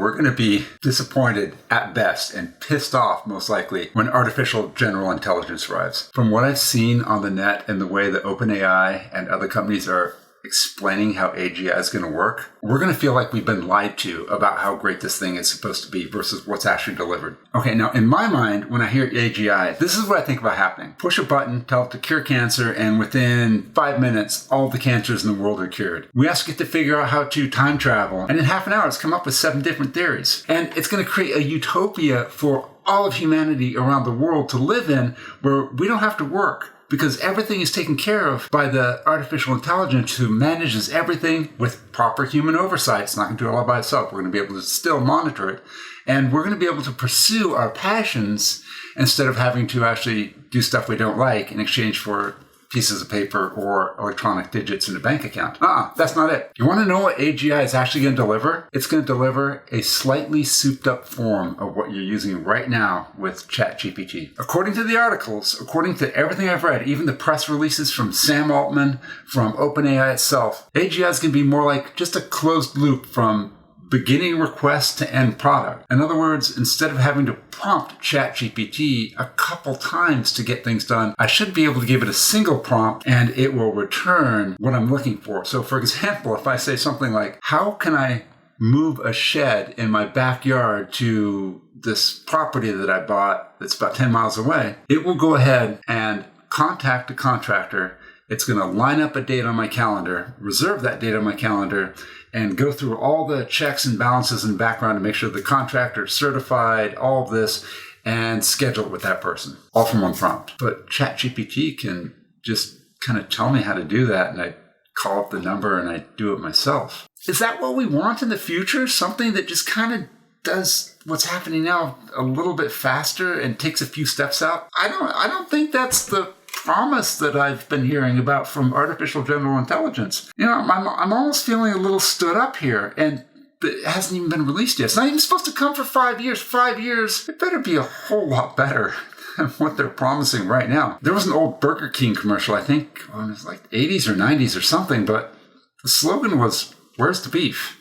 we're going to be disappointed at best and pissed off most likely when artificial general intelligence arrives. From what I've seen on the net and the way that OpenAI and other companies are explaining how AGI is going to work, we're going to feel like we've been lied to about how great this thing is supposed to be versus what's actually delivered. Okay, now in my mind, when I hear AGI, this is what I think about happening. Push a button, tell it to cure cancer, and within 5 minutes, all the cancers in the world are cured. We ask it to figure out how to time travel, and in half an hour, it's come up with 7 different theories. And it's going to create a utopia for all of humanity around the world to live in where we don't have to work, because everything is taken care of by the artificial intelligence who manages everything with proper human oversight. It's not going to do it all by itself. We're going to be able to still monitor it. And we're going to be able to pursue our passions instead of having to actually do stuff we don't like in exchange for pieces of paper or electronic digits in a bank account. That's not it. You want to know what AGI is actually going to deliver? It's going to deliver a slightly souped up form of what you're using right now with ChatGPT. According to the articles, according to everything I've read, even the press releases from Sam Altman, from OpenAI itself, AGI is going to be more like just a closed loop from beginning request to end product. In other words, instead of having to prompt ChatGPT a couple times to get things done, I should be able to give it a single prompt and it will return what I'm looking for. So for example, if I say something like, how can I move a shed in my backyard to this property that I bought that's about 10 miles away, it will go ahead and contact a contractor. It's going to line up a date on my calendar, reserve that date on my calendar, and go through all the checks and balances in the background to make sure the contractor is certified, all of this, and schedule it with that person, all from one prompt. But ChatGPT can just kind of tell me how to do that, and I call up the number and I do it myself. Is that what we want in the future? Something that just kind of does what's happening now a little bit faster and takes a few steps out? I don't think that's the promise that I've been hearing about from artificial general intelligence. You know, I'm almost feeling a little stood up here, and it hasn't even been released yet. It's not even supposed to come for 5 years. 5 years, it better be a whole lot better than what they're promising right now. There was an old Burger King commercial, I think, it was like 80s or 90s or something, but the slogan was, "Where's the beef?"